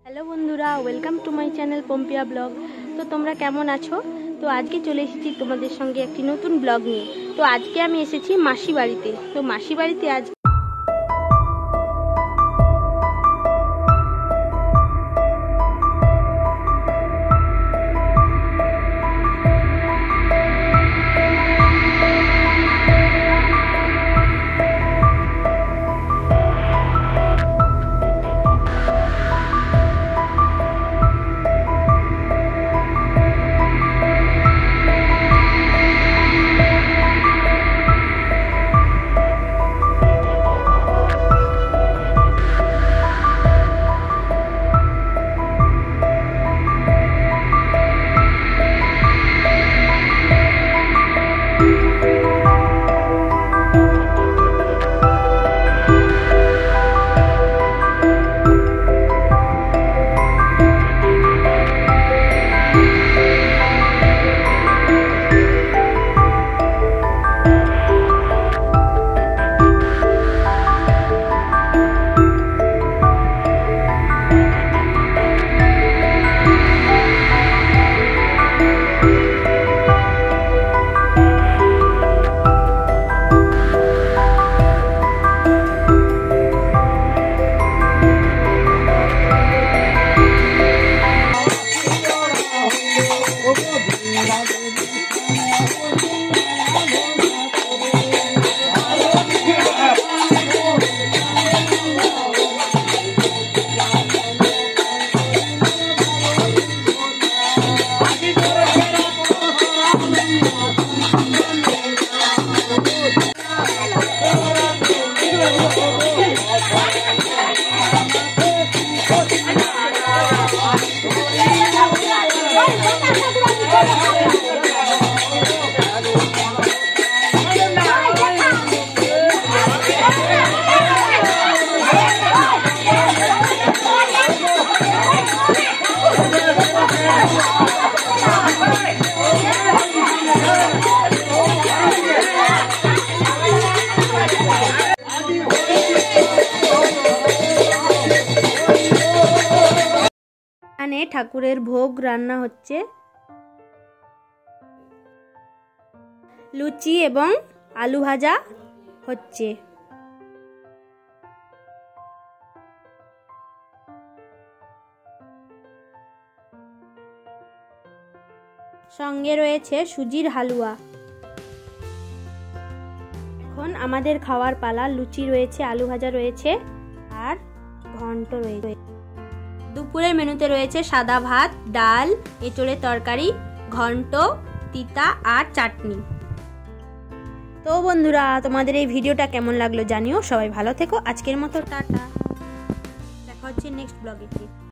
Hello বন্ধুরা, welcome to my channel পম্পিয়া blog. তো তোমরা কেমন আছো? তো আজকে চলে এসেছি তোমাদের সঙ্গে একটি নতুন ব্লগ নিয়ে। তো আজকে আমি এসেছি মাসি বাড়িতে। তো মাসি বাড়িতে আজ ঠাকুরের ভোগ রান্না হচ্ছে। লুচি এবং আলু ভাজা হচ্ছে। সঙ্গে রয়েছে সুজির হালুয়া। এখন আমাদের খাওয়ার পালা। লুচি রয়েছে, আলু ভাজা রয়েছে আর ঘন্ট রয়েছে। দুপুরের মেনুতে রয়েছে সাদা ভাত, ডাল, এঁচোড়ের তরকারি, ঘন্ট, তিতা আর চাটনি। তো বন্ধুরা, তোমাদের এই ভিডিওটা কেমন লাগলো জানিও। সবাই ভালো থেকো। আজকের মতো টাটা, দেখা হচ্ছে নেক্সট ব্লগে।